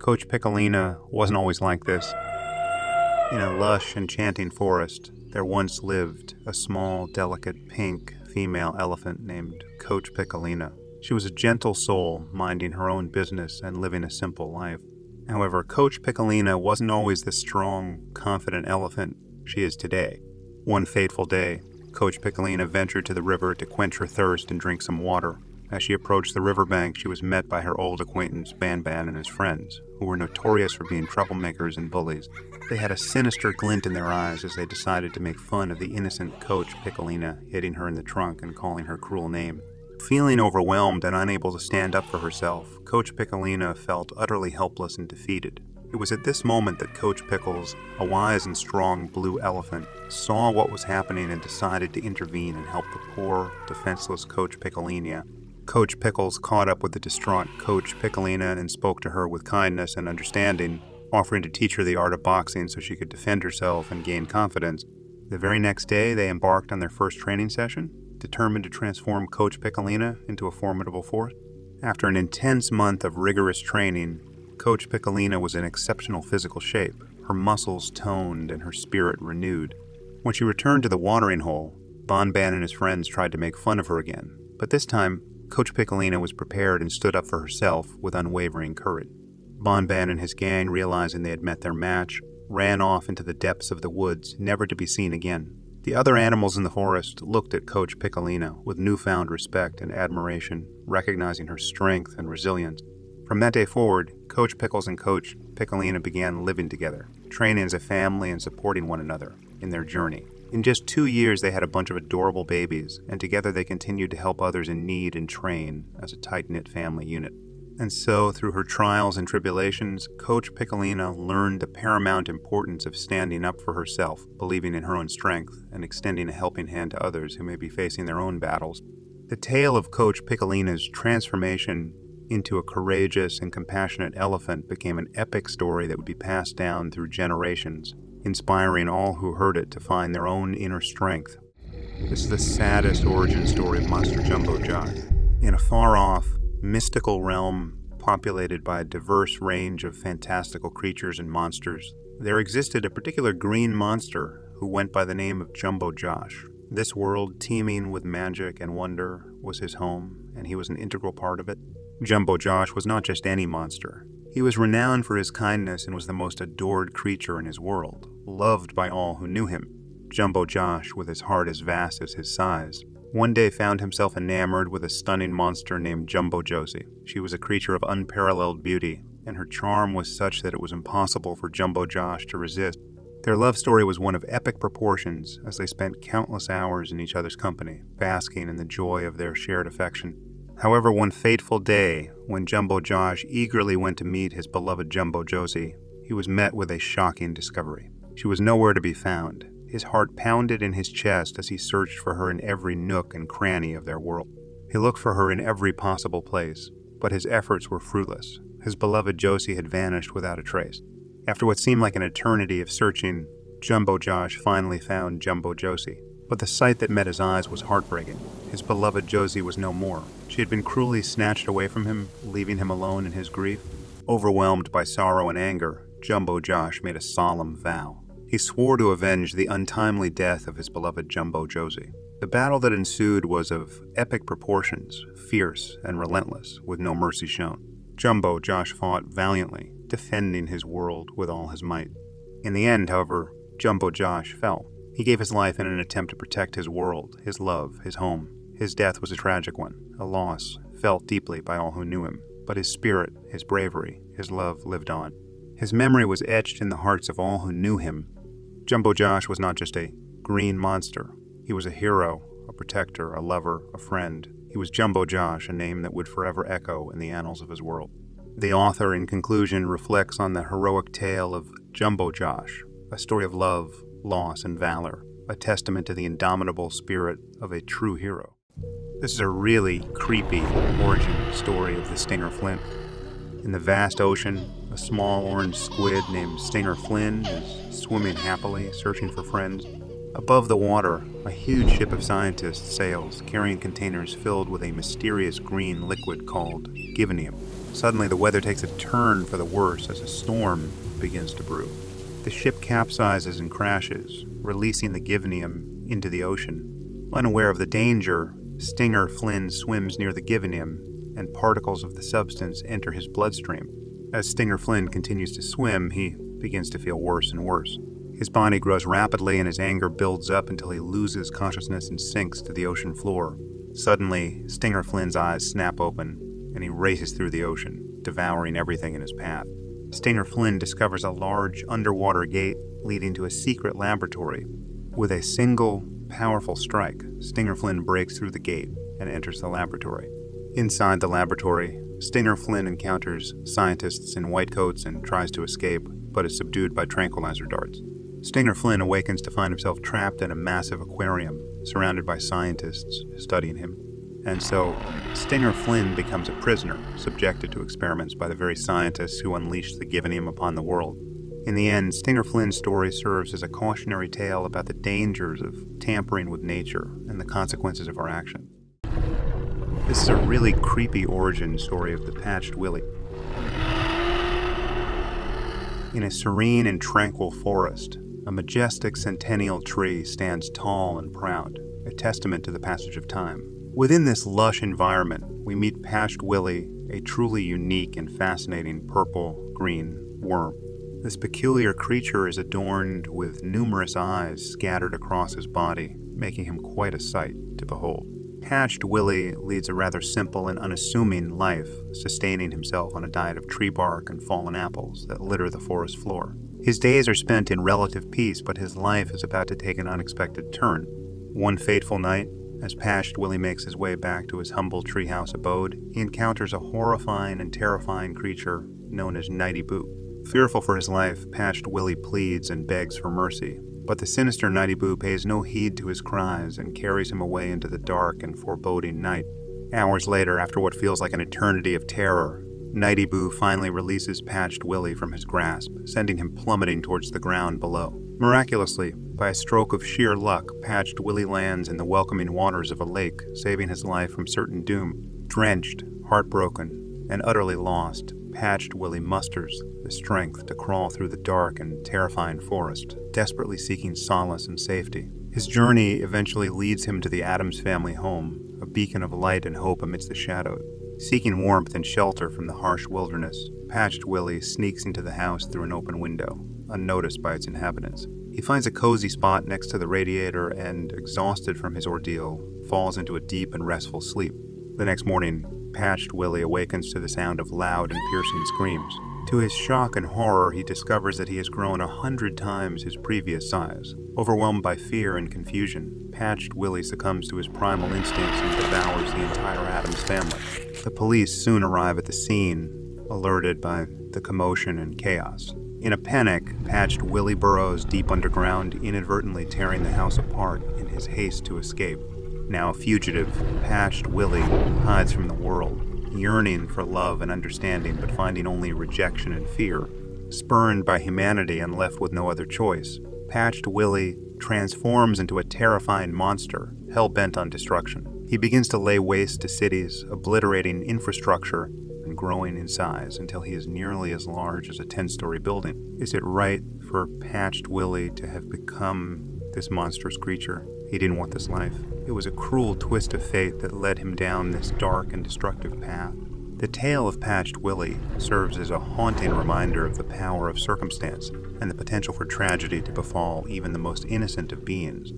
Coach Piccolina wasn't always like this. In a lush, enchanting forest, there once lived a small, delicate, pink female elephant named Coach Piccolina. She was a gentle soul, minding her own business and living a simple life. However, Coach Piccolina wasn't always the strong, confident elephant she is today. One fateful day, Coach Piccolina ventured to the river to quench her thirst and drink some water. As she approached the riverbank, she was met by her old acquaintance Banban and his friends, who were notorious for being troublemakers and bullies. They had a sinister glint in their eyes as they decided to make fun of the innocent Coach Piccolina, hitting her in the trunk and calling her cruel name. Feeling overwhelmed and unable to stand up for herself, Coach Piccolina felt utterly helpless and defeated. It was at this moment that Coach Pickles, a wise and strong blue elephant, saw what was happening and decided to intervene and help the poor, defenseless Coach Piccolina. Coach Pickles caught up with the distraught Coach Piccolina and spoke to her with kindness and understanding, offering to teach her the art of boxing so she could defend herself and gain confidence. The very next day, they embarked on their first training session, determined to transform Coach Piccolina into a formidable force. After an intense month of rigorous training, Coach Piccolina was in exceptional physical shape, her muscles toned and her spirit renewed. When she returned to the watering hole, Banban and his friends tried to make fun of her again, but this time, Coach Piccolina was prepared and stood up for herself with unwavering courage. Banban and his gang, realizing they had met their match, ran off into the depths of the woods, never to be seen again. The other animals in the forest looked at Coach Piccolina with newfound respect and admiration, recognizing her strength and resilience. From that day forward, Coach Pickles and Coach Piccolina began living together, training as a family and supporting one another in their journey. In just 2 years, they had a bunch of adorable babies, and together they continued to help others in need and train as a tight-knit family unit. And so, through her trials and tribulations, Coach Piccolina learned the paramount importance of standing up for herself, believing in her own strength, and extending a helping hand to others who may be facing their own battles. The tale of Coach Piccolina's transformation into a courageous and compassionate elephant became an epic story that would be passed down through generations, inspiring all who heard it to find their own inner strength. This is the saddest origin story of Monster Jumbo Josh. In a far-off, mystical realm populated by a diverse range of fantastical creatures and monsters, there existed a particular green monster who went by the name of Jumbo Josh. This world, teeming with magic and wonder, was his home, and he was an integral part of it. Jumbo Josh was not just any monster. He was renowned for his kindness and was the most adored creature in his world, loved by all who knew him. Jumbo Josh, with his heart as vast as his size, one day found himself enamored with a stunning monster named Jumbo Josie. She was a creature of unparalleled beauty, and her charm was such that it was impossible for Jumbo Josh to resist. Their love story was one of epic proportions as they spent countless hours in each other's company, basking in the joy of their shared affection. However, one fateful day, when Jumbo Josh eagerly went to meet his beloved Jumbo Josie, he was met with a shocking discovery. She was nowhere to be found. His heart pounded in his chest as he searched for her in every nook and cranny of their world. He looked for her in every possible place, but his efforts were fruitless. His beloved Josie had vanished without a trace. After what seemed like an eternity of searching, Jumbo Josh finally found Jumbo Josie. But the sight that met his eyes was heartbreaking. His beloved Josie was no more. She had been cruelly snatched away from him, leaving him alone in his grief. Overwhelmed by sorrow and anger, Jumbo Josh made a solemn vow. He swore to avenge the untimely death of his beloved Jumbo Josie. The battle that ensued was of epic proportions, fierce and relentless, with no mercy shown. Jumbo Josh fought valiantly, defending his world with all his might. In the end, however, Jumbo Josh fell. He gave his life in an attempt to protect his world, his love, his home. His death was a tragic one, a loss felt deeply by all who knew him. But his spirit, his bravery, his love lived on. His memory was etched in the hearts of all who knew him. Jumbo Josh was not just a green monster. He was a hero, a protector, a lover, a friend. He was Jumbo Josh, a name that would forever echo in the annals of his world. The author, in conclusion, reflects on the heroic tale of Jumbo Josh, a story of love, loss, and valor, a testament to the indomitable spirit of a true hero. This is a really creepy origin story of the Stinger Flint. In the vast ocean, a small orange squid named Stinger Flynn is swimming happily, searching for friends. Above the water, a huge ship of scientists sails, carrying containers filled with a mysterious green liquid called givinium. Suddenly, the weather takes a turn for the worse as a storm begins to brew. The ship capsizes and crashes, releasing the givinium into the ocean. Unaware of the danger, Stinger Flynn swims near the givinium, and particles of the substance enter his bloodstream. As Stinger Flynn continues to swim, he begins to feel worse and worse. His body grows rapidly and his anger builds up until he loses consciousness and sinks to the ocean floor. Suddenly, Stinger Flynn's eyes snap open, and he races through the ocean, devouring everything in his path. Stinger Flynn discovers a large underwater gate leading to a secret laboratory. With a single, powerful strike, Stinger Flynn breaks through the gate and enters the laboratory. Inside the laboratory, Stinger Flynn encounters scientists in white coats and tries to escape, but is subdued by tranquilizer darts. Stinger Flynn awakens to find himself trapped in a massive aquarium, surrounded by scientists studying him. And so, Stinger Flynn becomes a prisoner, subjected to experiments by the very scientists who unleashed the givinium upon the world. In the end, Stinger Flynn's story serves as a cautionary tale about the dangers of tampering with nature and the consequences of our actions. This is a really creepy origin story of the Patched Willie. In a serene and tranquil forest, a majestic centennial tree stands tall and proud, a testament to the passage of time. Within this lush environment, we meet Patched Willie, a truly unique and fascinating purple-green worm. This peculiar creature is adorned with numerous eyes scattered across his body, making him quite a sight to behold. Patched Willie leads a rather simple and unassuming life, sustaining himself on a diet of tree bark and fallen apples that litter the forest floor. His days are spent in relative peace, but his life is about to take an unexpected turn. One fateful night, as Patched Willie makes his way back to his humble treehouse abode, he encounters a horrifying and terrifying creature known as Nighty Boo. Fearful for his life, Patched Willie pleads and begs for mercy, but the sinister Nighty Boo pays no heed to his cries and carries him away into the dark and foreboding night. Hours later, after what feels like an eternity of terror, Nighty Boo finally releases Patched Willie from his grasp, sending him plummeting towards the ground below. Miraculously, by a stroke of sheer luck, Patched Willie lands in the welcoming waters of a lake, saving his life from certain doom. Drenched, heartbroken, and utterly lost, Patched Willie musters the strength to crawl through the dark and terrifying forest, desperately seeking solace and safety. His journey eventually leads him to the Addams family home, a beacon of light and hope amidst the shadows. Seeking warmth and shelter from the harsh wilderness, Patched Willie sneaks into the house through an open window, unnoticed by its inhabitants. He finds a cozy spot next to the radiator and, exhausted from his ordeal, falls into a deep and restful sleep. The next morning, Patched Willie awakens to the sound of loud and piercing screams. To his shock and horror, he discovers that he has grown 100 times his previous size. Overwhelmed by fear and confusion, Patched Willie succumbs to his primal instincts and devours the entire Addams family. The police soon arrive at the scene, alerted by the commotion and chaos. In a panic, Patched Willie burrows deep underground, inadvertently tearing the house apart in his haste to escape. Now a fugitive, Patched Willie hides from the world, yearning for love and understanding, but finding only rejection and fear. Spurned by humanity and left with no other choice, Patched Willie transforms into a terrifying monster, hell-bent on destruction. He begins to lay waste to cities, obliterating infrastructure and growing in size until he is nearly as large as a 10-story building. Is it right for Patched Willie to have become this monstrous creature? He didn't want this life. It was a cruel twist of fate that led him down this dark and destructive path. The tale of Patched Willie serves as a haunting reminder of the power of circumstance and the potential for tragedy to befall even the most innocent of beings.